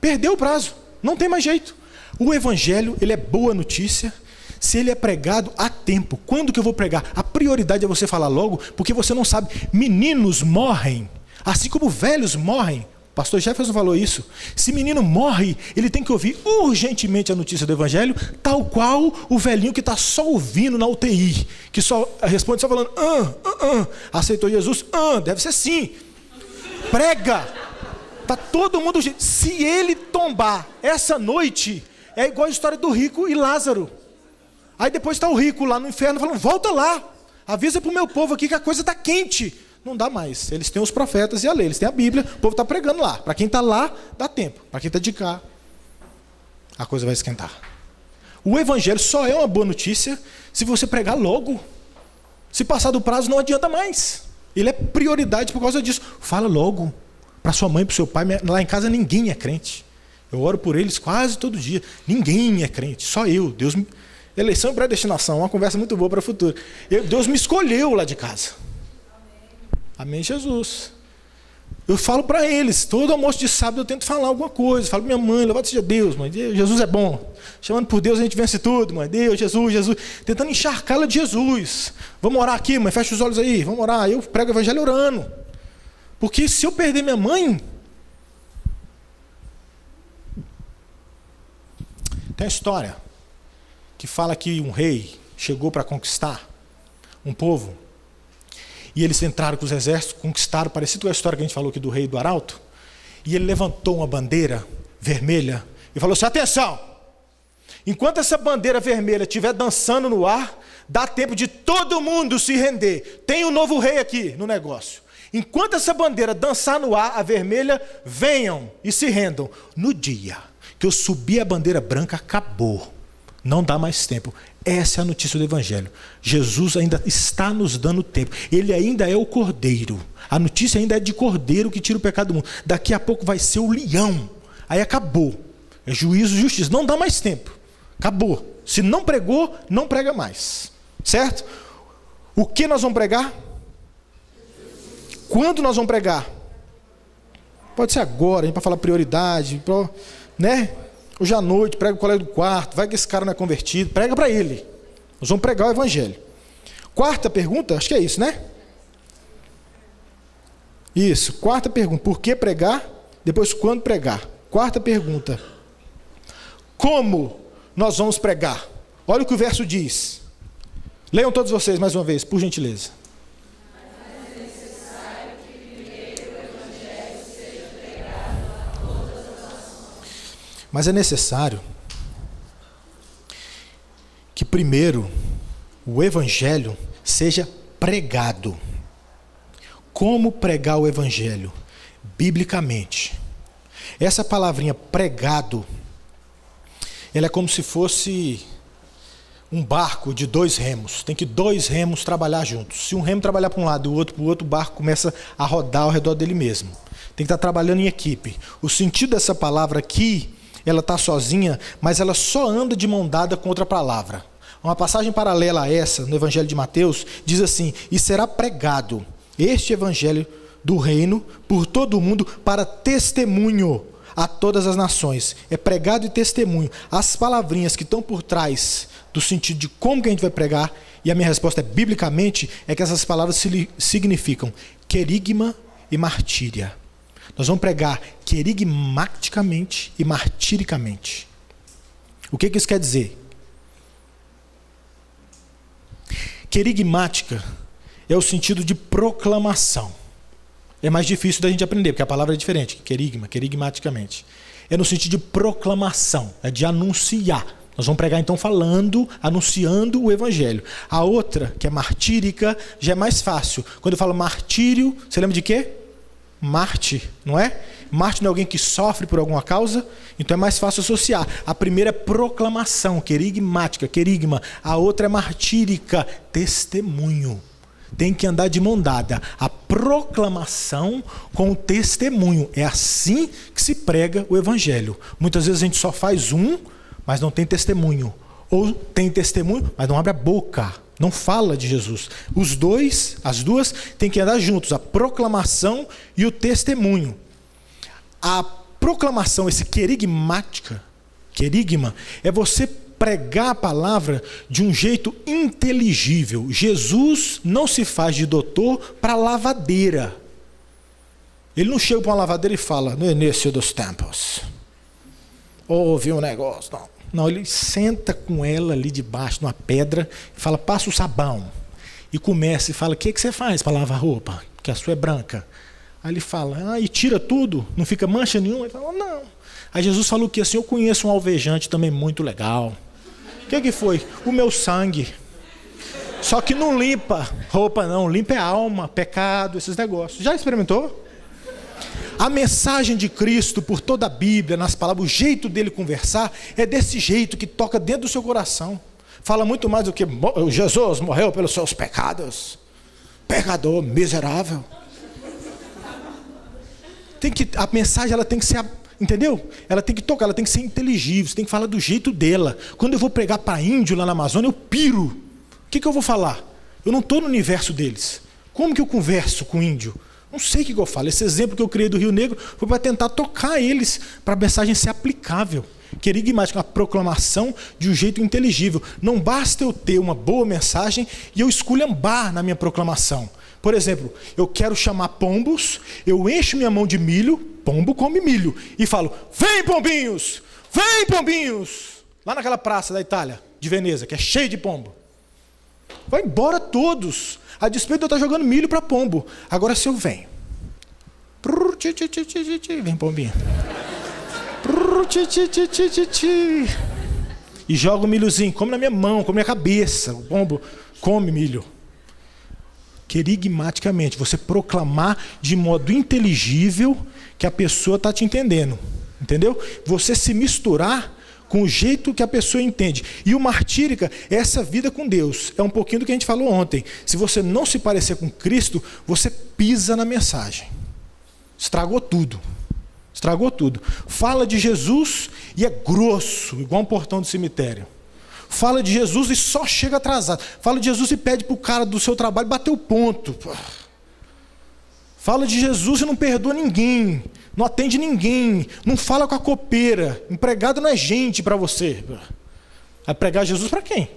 Perdeu o prazo. Não tem mais jeito. O evangelho, ele é boa notícia se ele é pregado a tempo. Quando que eu vou pregar? A prioridade é você falar logo, porque você não sabe. Meninos morrem, assim como velhos morrem. O pastor Jefferson falou isso. Se menino morre, ele tem que ouvir urgentemente a notícia do evangelho, tal qual o velhinho que está só ouvindo na UTI, que só responde só falando, aceitou Jesus? Deve ser sim. Prega. Está todo mundo... Se ele tombar essa noite, é igual a história do rico e Lázaro. Aí depois está o rico lá no inferno falando, volta lá, avisa para o meu povo aqui que a coisa está quente. Não dá mais. Eles têm os profetas e a lei, eles têm a Bíblia, o povo está pregando lá. Para quem está lá, dá tempo. Para quem está de cá, a coisa vai esquentar. O evangelho só é uma boa notícia se você pregar logo. Se passar do prazo, não adianta mais. Ele é prioridade por causa disso. Fala logo para sua mãe, para o seu pai. Lá em casa ninguém é crente. Eu oro por eles quase todo dia. Ninguém é crente, só eu. Deus me... Eleição e predestinação, uma conversa muito boa para o futuro. Deus me escolheu lá de casa. Amém, Jesus. Eu falo para eles, todo almoço de sábado eu tento falar alguma coisa. Falo para minha mãe, louvado seja Deus, mãe. Jesus é bom. Chamando por Deus a gente vence tudo, mãe. Deus, Jesus, Jesus. Tentando encharcá-la de Jesus. Vamos orar aqui, mãe, fecha os olhos aí, vamos orar. Eu prego o evangelho orando. Porque se eu perder minha mãe... Tem a história que fala que um rei chegou para conquistar um povo. E eles entraram com os exércitos, conquistaram, parecido com a história que a gente falou aqui do rei do arauto. E ele levantou uma bandeira vermelha e falou assim, atenção, enquanto essa bandeira vermelha estiver dançando no ar, dá tempo de todo mundo se render. Tem um novo rei aqui no negócio. Enquanto essa bandeira dançar no ar, a vermelha, venham e se rendam. No dia que eu subir a bandeira branca, acabou. Não dá mais tempo. Essa é a notícia do evangelho. Jesus ainda está nos dando tempo. Ele ainda é o cordeiro. A notícia ainda é de cordeiro que tira o pecado do mundo. Daqui a pouco vai ser o leão. Aí acabou. É juízo e justiça. Não dá mais tempo. Acabou. Se não pregou, não prega mais. Certo? O que nós vamos pregar? Quando nós vamos pregar? Pode ser agora, para falar prioridade. né? Hoje à noite, prega o colega do quarto, vai que esse cara não é convertido, prega para ele. Nós vamos pregar o evangelho. Quarta pergunta, acho que é isso, né? Isso, quarta pergunta, por que pregar? Depois, quando pregar? Quarta pergunta, como nós vamos pregar? Olha o que o verso diz. Leiam todos vocês mais uma vez, por gentileza. Mas é necessário que primeiro o evangelho seja pregado. Como pregar o evangelho? Biblicamente. Essa palavrinha pregado, ela é como se fosse um barco de 2 remos. Tem que 2 remos trabalhar juntos. Se um remo trabalhar para um lado e o outro para o outro, o barco começa a rodar ao redor dele mesmo. Tem que estar trabalhando em equipe. O sentido dessa palavra aqui, ela está sozinha, mas ela só anda de mão dada com outra palavra. Uma passagem paralela a essa, no Evangelho de Mateus, diz assim: e será pregado este Evangelho do reino por todo o mundo para testemunho a todas as nações. É pregado e testemunho. As palavrinhas que estão por trás do sentido de como que a gente vai pregar, e a minha resposta é biblicamente, é que essas palavras significam querigma e martíria. Nós vamos pregar querigmaticamente e martiricamente. O que isso quer dizer? Querigmática é o sentido de proclamação. É mais difícil da gente aprender, porque a palavra é diferente. Querigma, querigmaticamente. É no sentido de proclamação, é de anunciar. Nós vamos pregar então falando, anunciando o evangelho. A outra, que é martírica, já é mais fácil. Quando eu falo martírio, você lembra de quê? Mártir, não é? Mártir não é alguém que sofre por alguma causa, então é mais fácil associar. A primeira é proclamação, querigmática, querigma. A outra é martírica, testemunho. Tem que andar de mão dada. A proclamação com o testemunho. É assim que se prega o evangelho. Muitas vezes a gente só faz um, mas não tem testemunho. Ou tem testemunho, mas não abre a boca. Não fala de Jesus. As duas têm que andar juntos, a proclamação e o testemunho. A proclamação, esse querigmática, querigma, é você pregar a palavra de um jeito inteligível. Jesus não se faz de doutor para lavadeira. Ele não chega para uma lavadeira e fala, no início dos tempos, houve um negócio, não. Não, ele senta com ela ali debaixo de uma pedra e fala, passa o sabão. E começa e fala, o que você faz para lavar a roupa? Que a sua é branca. Aí ele fala, e tira tudo? Não fica mancha nenhuma? Ele fala, não. Aí Jesus falou que assim, eu conheço um alvejante também muito legal. O que foi? O meu sangue. Só que não limpa roupa não, limpa é alma, pecado, esses negócios. Já experimentou? A mensagem de Cristo por toda a Bíblia, nas palavras, o jeito dele conversar, é desse jeito que toca dentro do seu coração. Fala muito mais do que Jesus morreu pelos seus pecados. Pecador, miserável. A mensagem ela tem que ser, entendeu? Ela tem que tocar, ela tem que ser inteligível, você tem que falar do jeito dela. Quando eu vou pregar para índio lá na Amazônia, eu piro. O que eu vou falar? Eu não estou no universo deles. Como que eu converso com índio? Não sei o que eu falo. Esse exemplo que eu criei do Rio Negro foi para tentar tocar eles, para a mensagem ser aplicável. Querigmática, uma proclamação de um jeito inteligível. Não basta eu ter uma boa mensagem e eu esculhambar na minha proclamação. Por exemplo, eu quero chamar pombos, eu encho minha mão de milho, pombo come milho, e falo, vem pombinhos, vem pombinhos, lá naquela praça da Itália, de Veneza, que é cheio de pombo. Vai embora todos, a despeito de eu estar jogando milho para pombo. Agora se eu venho, vem pombinho, e jogo o milhozinho, come na minha mão, come na minha cabeça, o pombo come milho. Querigmaticamente, você proclamar de modo inteligível que a pessoa está te entendendo, entendeu? Você se misturar com o jeito que a pessoa entende. E o martírica é essa vida com Deus. É um pouquinho do que a gente falou ontem. Se você não se parecer com Cristo, você pisa na mensagem. Estragou tudo. Estragou tudo. Fala de Jesus e é grosso, igual um portão de cemitério. Fala de Jesus e só chega atrasado. Fala de Jesus e pede para o cara do seu trabalho bater o ponto. Fala de Jesus e não perdoa ninguém. não atende ninguém, não fala com a copeira. Empregado não é gente para você. Vai pregar Jesus para quem?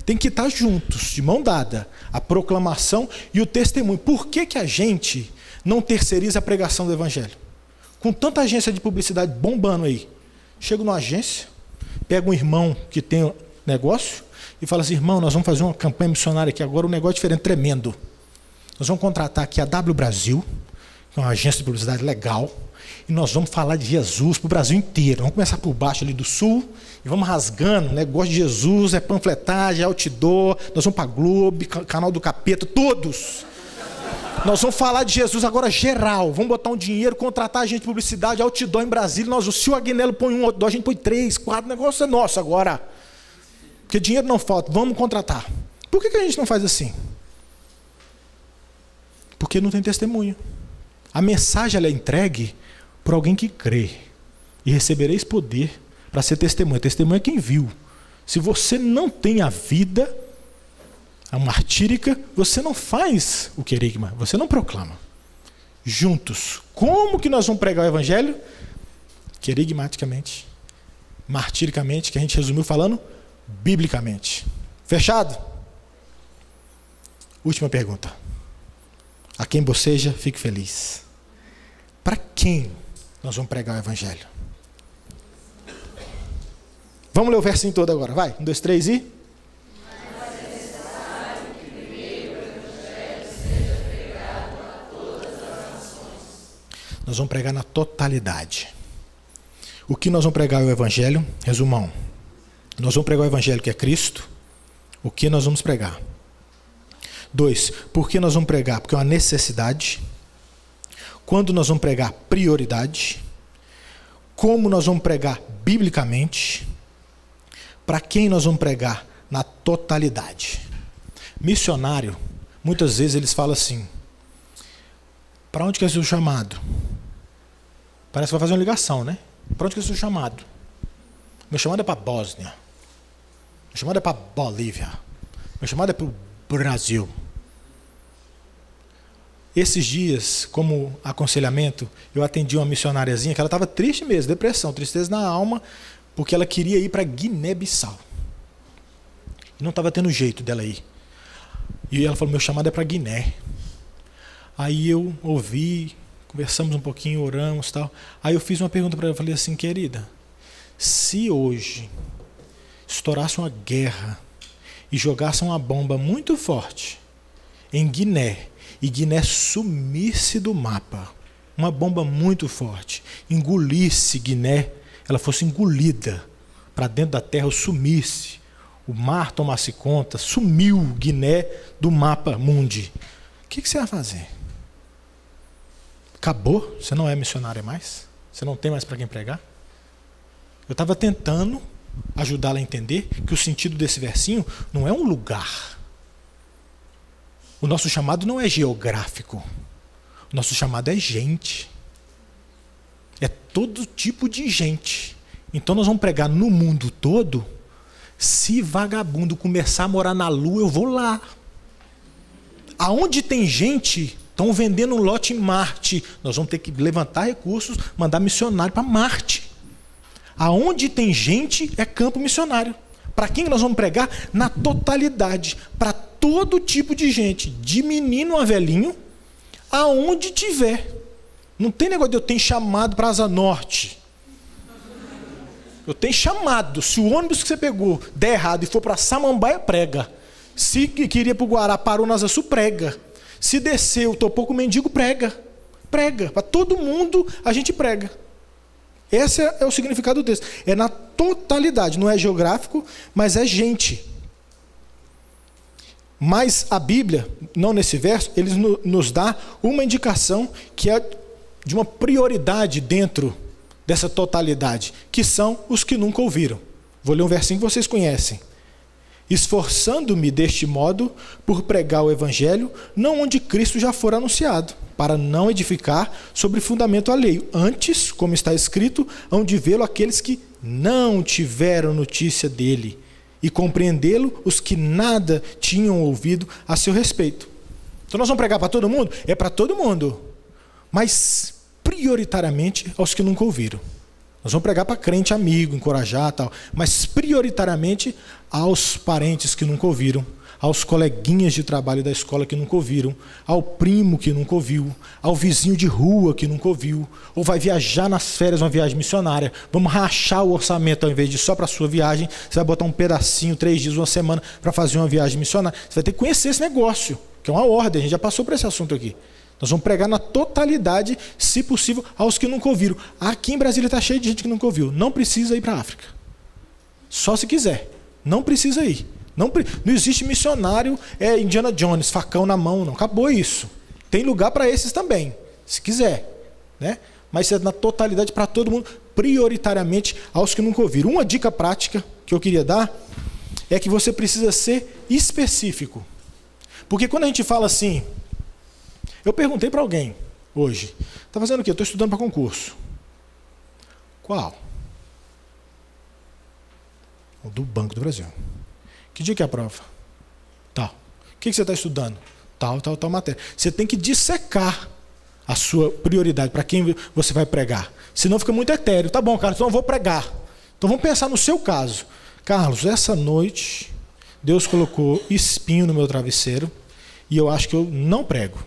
Tem que estar juntos, de mão dada, a proclamação e o testemunho. Por que que a gente não terceiriza a pregação do evangelho? Com tanta agência de publicidade bombando aí, chega numa agência, pega um irmão que tem negócio e fala assim: irmão, nós vamos fazer uma campanha missionária aqui agora, um negócio diferente, tremendo. Nós vamos contratar aqui a W Brasil, que é uma agência de publicidade legal, e nós vamos falar de Jesus para o Brasil inteiro. Vamos começar por baixo ali do sul, e vamos rasgando, negócio de Jesus, é panfletagem, é outdoor, nós vamos para a Globo, canal do Capeta, todos. Nós vamos falar de Jesus agora geral, vamos botar um dinheiro, contratar agente de publicidade, outdoor em Brasília. Se o Agnello põe um outdoor, a gente põe 3, 4, o negócio é nosso agora. Porque dinheiro não falta, vamos contratar. Por que a gente não faz assim? Porque não tem testemunho. A mensagem ela é entregue por alguém que crê. E recebereis poder para ser testemunha. Testemunha é quem viu. Se você não tem a vida, a martírica, você não faz o querigma, você não proclama. Juntos. Como que nós vamos pregar o evangelho? Querigmaticamente. Martiricamente, que a gente resumiu falando, biblicamente. Fechado? Última pergunta. A quem boceja, fique feliz. Para quem nós vamos pregar o evangelho? Vamos ler o versinho todo agora. Vai, 1, 2, 3 e... Nós vamos pregar na totalidade. O que nós vamos pregar é o evangelho? Resumão. Nós vamos pregar o evangelho que é Cristo. O que nós vamos pregar? 2, por que nós vamos pregar? Porque é uma necessidade. Quando nós vamos pregar? Prioridade. Como nós vamos pregar? Biblicamente. Para quem nós vamos pregar? Na totalidade. Missionário, muitas vezes eles falam assim: para onde que é o seu chamado? Parece que vai fazer uma ligação, né? Para onde que é o seu chamado? Meu chamado é para a Bósnia. Meu chamado é para a Bolívia. Meu chamado é para o Brasil. Esses dias, como aconselhamento, eu atendi uma missionáriazinha que ela estava triste mesmo, depressão, tristeza na alma, porque ela queria ir para Guiné-Bissau. E não estava tendo jeito dela ir. E ela falou: meu chamado é para Guiné. Aí eu ouvi, conversamos um pouquinho, oramos e tal. Aí eu fiz uma pergunta para ela, falei assim: querida, se hoje estourasse uma guerra e jogasse uma bomba muito forte em Guiné, e Guiné sumisse do mapa, uma bomba muito forte, engolisse Guiné, ela fosse engolida para dentro da terra, sumisse, o mar tomasse conta, sumiu Guiné do mapa mundi, o que você vai fazer? Acabou? Você não é missionária mais? Você não tem mais para quem pregar? Eu estava tentando ajudá-la a entender que o sentido desse versinho não é um lugar. O nosso chamado não é geográfico. O nosso chamado é gente. É todo tipo de gente. Então nós vamos pregar no mundo todo. Se vagabundo começar a morar na Lua, eu vou lá. Aonde tem gente, estão vendendo um lote em Marte. Nós vamos ter que levantar recursos, mandar missionário para Marte. Aonde tem gente é campo missionário. Para quem nós vamos pregar? Na totalidade. Para todo tipo de gente. De menino a velhinho. Aonde tiver. Não tem negócio de eu tenho chamado para Asa Norte. Eu tenho chamado. Se o ônibus que você pegou der errado e for para Samambaia, prega. Se queria para o Guará, parou na Asa Sul, prega. Se desceu, topou com o mendigo, prega. Prega. Para todo mundo a gente prega. Esse é o significado do texto. É na totalidade, não é geográfico, mas é gente. Mas a Bíblia, não nesse verso, ele nos dá uma indicação que é de uma prioridade dentro dessa totalidade, que são os que nunca ouviram. Vou ler um versinho que vocês conhecem. Esforçando-me deste modo por pregar o evangelho, não onde Cristo já for anunciado, para não edificar sobre fundamento alheio. Antes, como está escrito, hão de vê-lo aqueles que não tiveram notícia dele, e compreendê-lo os que nada tinham ouvido a seu respeito. Então nós vamos pregar para todo mundo? É para todo mundo. Mas prioritariamente aos que nunca ouviram. Nós vamos pregar para crente amigo, encorajar tal, mas prioritariamente aos parentes que nunca ouviram, aos coleguinhas de trabalho da escola que nunca ouviram, ao primo que nunca ouviu, ao vizinho de rua que nunca ouviu, ou vai viajar nas férias, uma viagem missionária. Vamos rachar o orçamento ao invés de só para a sua viagem, você vai botar um pedacinho, 3 dias, uma semana para fazer uma viagem missionária. Você vai ter que conhecer esse negócio, que é uma ordem, a gente já passou por esse assunto aqui. Nós vamos pregar na totalidade, se possível, aos que nunca ouviram. Aqui em Brasília está cheio de gente que nunca ouviu. Não precisa ir para a África. Só se quiser. Não precisa ir. Não existe missionário Indiana Jones, facão na mão, não. Acabou isso. Tem lugar para esses também, se quiser. Né? Mas é na totalidade para todo mundo, prioritariamente aos que nunca ouviram. Uma dica prática que eu queria dar é que você precisa ser específico. Porque quando a gente fala assim... Eu perguntei para alguém hoje, está fazendo o quê? Estou estudando para concurso. Qual? O do Banco do Brasil. Que dia que é a prova? Tal. O que você está estudando? Tal matéria. Você tem que dissecar a sua prioridade, para quem você vai pregar. Senão fica muito etéreo. Tá bom, Carlos, então eu vou pregar. Então vamos pensar no seu caso. Carlos, essa noite, Deus colocou espinho no meu travesseiro e eu acho que eu não prego.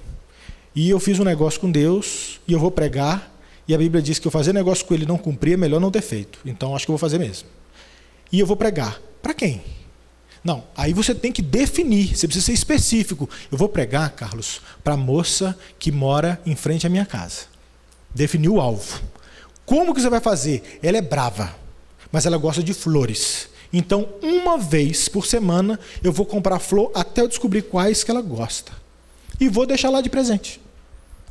E eu fiz um negócio com Deus, e eu vou pregar, e a Bíblia diz que eu fazer negócio com Ele e não cumprir é melhor não ter feito. Então, acho que eu vou fazer mesmo. E eu vou pregar. Para quem? Não, aí você tem que definir, você precisa ser específico. Eu vou pregar, Carlos, para a moça que mora em frente à minha casa. Definir o alvo. Como que você vai fazer? Ela é brava, mas ela gosta de flores. Então, uma vez por semana, eu vou comprar flor até eu descobrir quais que ela gosta. E vou deixar lá de presente.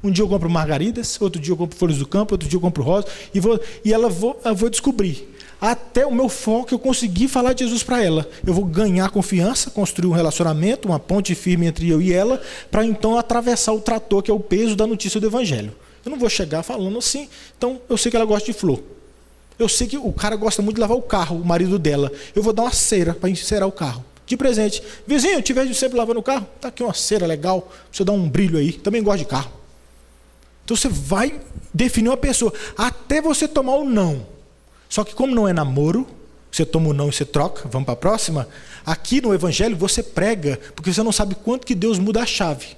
Um dia eu compro margaridas, outro dia eu compro flores do campo, outro dia eu compro rosa, e eu vou descobrir. Até o meu foco eu conseguir falar de Jesus para ela. Eu vou ganhar confiança, construir um relacionamento, uma ponte firme entre eu e ela, para então atravessar o trator, que é o peso da notícia do Evangelho. Eu não vou chegar falando assim, então eu sei que ela gosta de flor. Eu sei que o cara gosta muito de lavar o carro, o marido dela. Eu vou dar uma cera para encerar o carro. De presente. Vizinho, te vejo sempre lavando o carro? Está aqui uma cera legal, para você dar um brilho aí. Também gosto de carro. Então você vai definir uma pessoa, até você tomar o não. Só que como não é namoro, você toma o não e você troca, vamos para a próxima. Aqui no Evangelho você prega, porque você não sabe quanto que Deus muda a chave.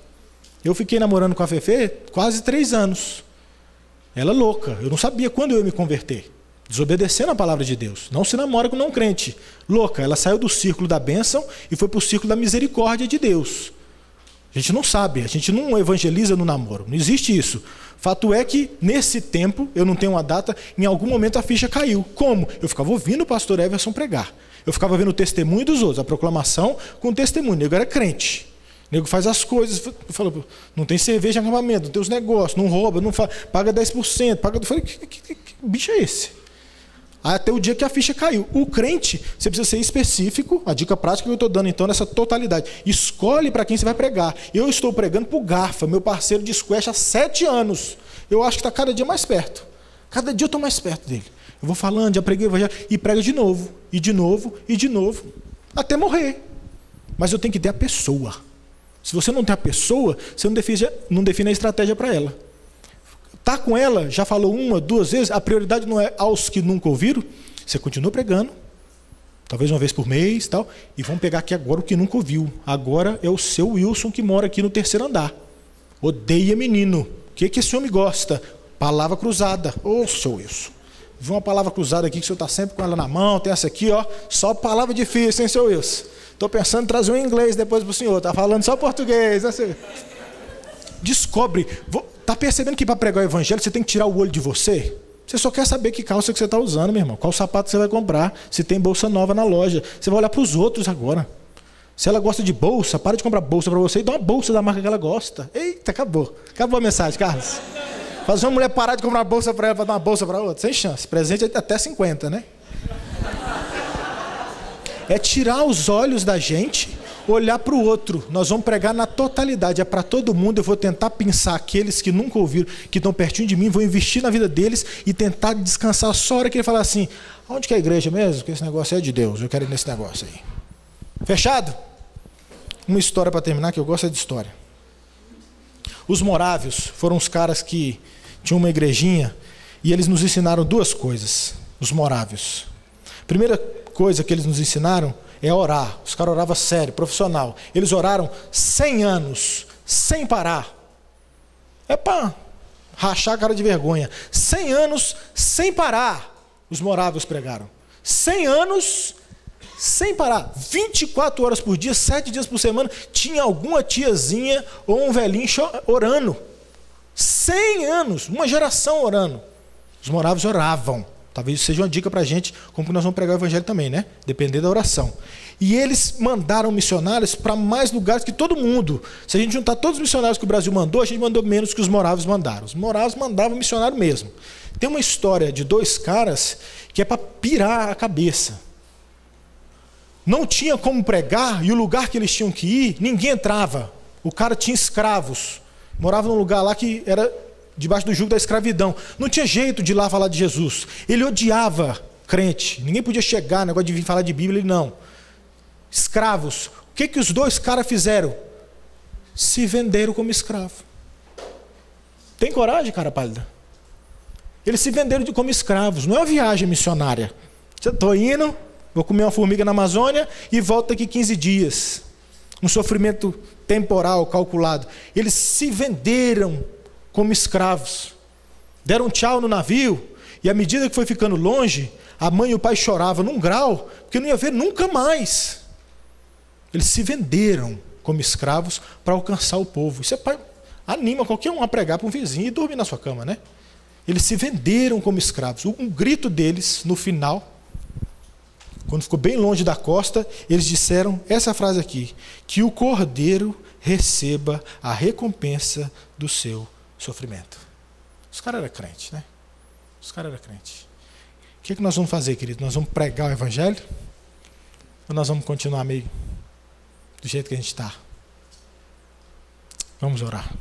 Eu fiquei namorando com a Fefe quase 3 anos. Ela louca, eu não sabia quando eu ia me converter. Desobedecendo a palavra de Deus. Não se namora com não crente. Louca, ela saiu do círculo da bênção e foi para o círculo da misericórdia de Deus. A gente não sabe, a gente não evangeliza no namoro. Não existe isso. Fato é que, nesse tempo, eu não tenho uma data, em algum momento a ficha caiu. Como? Eu ficava ouvindo o pastor Everson pregar. Eu ficava vendo o testemunho dos outros, a proclamação com o testemunho. O nego era crente. O nego faz as coisas. Eu falo, não tem cerveja em acampamento, não tem os negócios, não rouba, não paga 10%. Eu falei, que bicho é esse? Até o dia que a ficha caiu. O crente, você precisa ser específico. A dica prática que eu estou dando, então, nessa totalidade. Escolhe para quem você vai pregar. Eu estou pregando para o Garfa, meu parceiro de squash há 7 anos. Eu acho que está cada dia mais perto. Cada dia eu estou mais perto dele. Eu vou falando, já preguei, e prega de novo, e de novo, e de novo, até morrer. Mas eu tenho que ter a pessoa. Se você não tem a pessoa, você não define a estratégia para ela. Está com ela, já falou 1, 2 vezes, a prioridade não é aos que nunca ouviram, você continua pregando, talvez uma vez por mês, tal, e vamos pegar aqui agora o que nunca ouviu. Agora é o seu Wilson que mora aqui no 3º andar. Odeia menino. O que esse homem gosta? Palavra cruzada. Ô, seu Wilson, viu uma palavra cruzada aqui que o senhor está sempre com ela na mão, tem essa aqui, ó, só palavra difícil, hein, seu Wilson? Estou pensando em trazer um inglês depois para o senhor, está falando só português, né, senhor? Descobre. Está percebendo que para pregar o evangelho você tem que tirar o olho de você? Você só quer saber que calça que você está usando, meu irmão. Qual sapato você vai comprar. Se tem bolsa nova na loja. Você vai olhar para os outros agora. Se ela gosta de bolsa, para de comprar bolsa para você e dá uma bolsa da marca que ela gosta. Eita, acabou. Acabou a mensagem, Carlos. Fazer uma mulher parar de comprar bolsa para ela para dar uma bolsa para outra. Sem chance. Presente até 50, né? É tirar os olhos da gente, olhar para o outro. Nós vamos pregar na totalidade, é para todo mundo. Eu vou tentar pensar aqueles que nunca ouviram, que estão pertinho de mim, vou investir na vida deles e tentar descansar só a hora que ele falar assim, onde que é a igreja mesmo? Que esse negócio é de Deus, eu quero ir nesse negócio aí. Fechado? Uma história para terminar, que eu gosto de história. Os morávios foram os caras que tinha uma igrejinha, e eles nos ensinaram duas coisas, os morávios. Primeira coisa que eles nos ensinaram é orar. Os caras oravam sério, profissional. Eles oraram 100 anos, sem parar. É para rachar a cara de vergonha. 100 anos sem parar, os morávios pregaram. 100 anos sem parar. 24 horas por dia, 7 dias por semana, tinha alguma tiazinha ou um velhinho orando. 100 anos, uma geração orando. Os morávios oravam. Talvez isso seja uma dica para a gente, como que nós vamos pregar o evangelho também, né? Depender da oração. E eles mandaram missionários para mais lugares que todo mundo. Se a gente juntar todos os missionários que o Brasil mandou, a gente mandou menos que os morávios mandaram. Os morávios mandavam missionário mesmo. Tem uma história de 2 caras que é para pirar a cabeça. Não tinha como pregar, e o lugar que eles tinham que ir, ninguém entrava. O cara tinha escravos. Morava num lugar lá que era debaixo do jugo da escravidão. Não tinha jeito de ir lá falar de Jesus. Ele odiava crente. Ninguém podia chegar, negócio de vir falar de Bíblia, ele não. Escravos. O que os 2 caras fizeram? Se venderam como escravo. Tem coragem, cara pálida? Eles se venderam como escravos. Não é uma viagem missionária. Estou indo, vou comer uma formiga na Amazônia e volto daqui 15 dias. Um sofrimento temporal calculado. Eles se venderam como escravos. Deram tchau no navio, e à medida que foi ficando longe, a mãe e o pai choravam num grau que não ia ver nunca mais. Eles se venderam como escravos para alcançar o povo. Isso anima qualquer um a pregar para um vizinho e dormir na sua cama, né? Eles se venderam como escravos. Um grito deles, no final, quando ficou bem longe da costa, eles disseram essa frase aqui: que o cordeiro receba a recompensa do seu sofrimento. Os caras eram crentes, né? Os caras eram crentes. O que nós vamos fazer, querido? Nós vamos pregar o evangelho? Ou nós vamos continuar meio do jeito que a gente está? Vamos orar.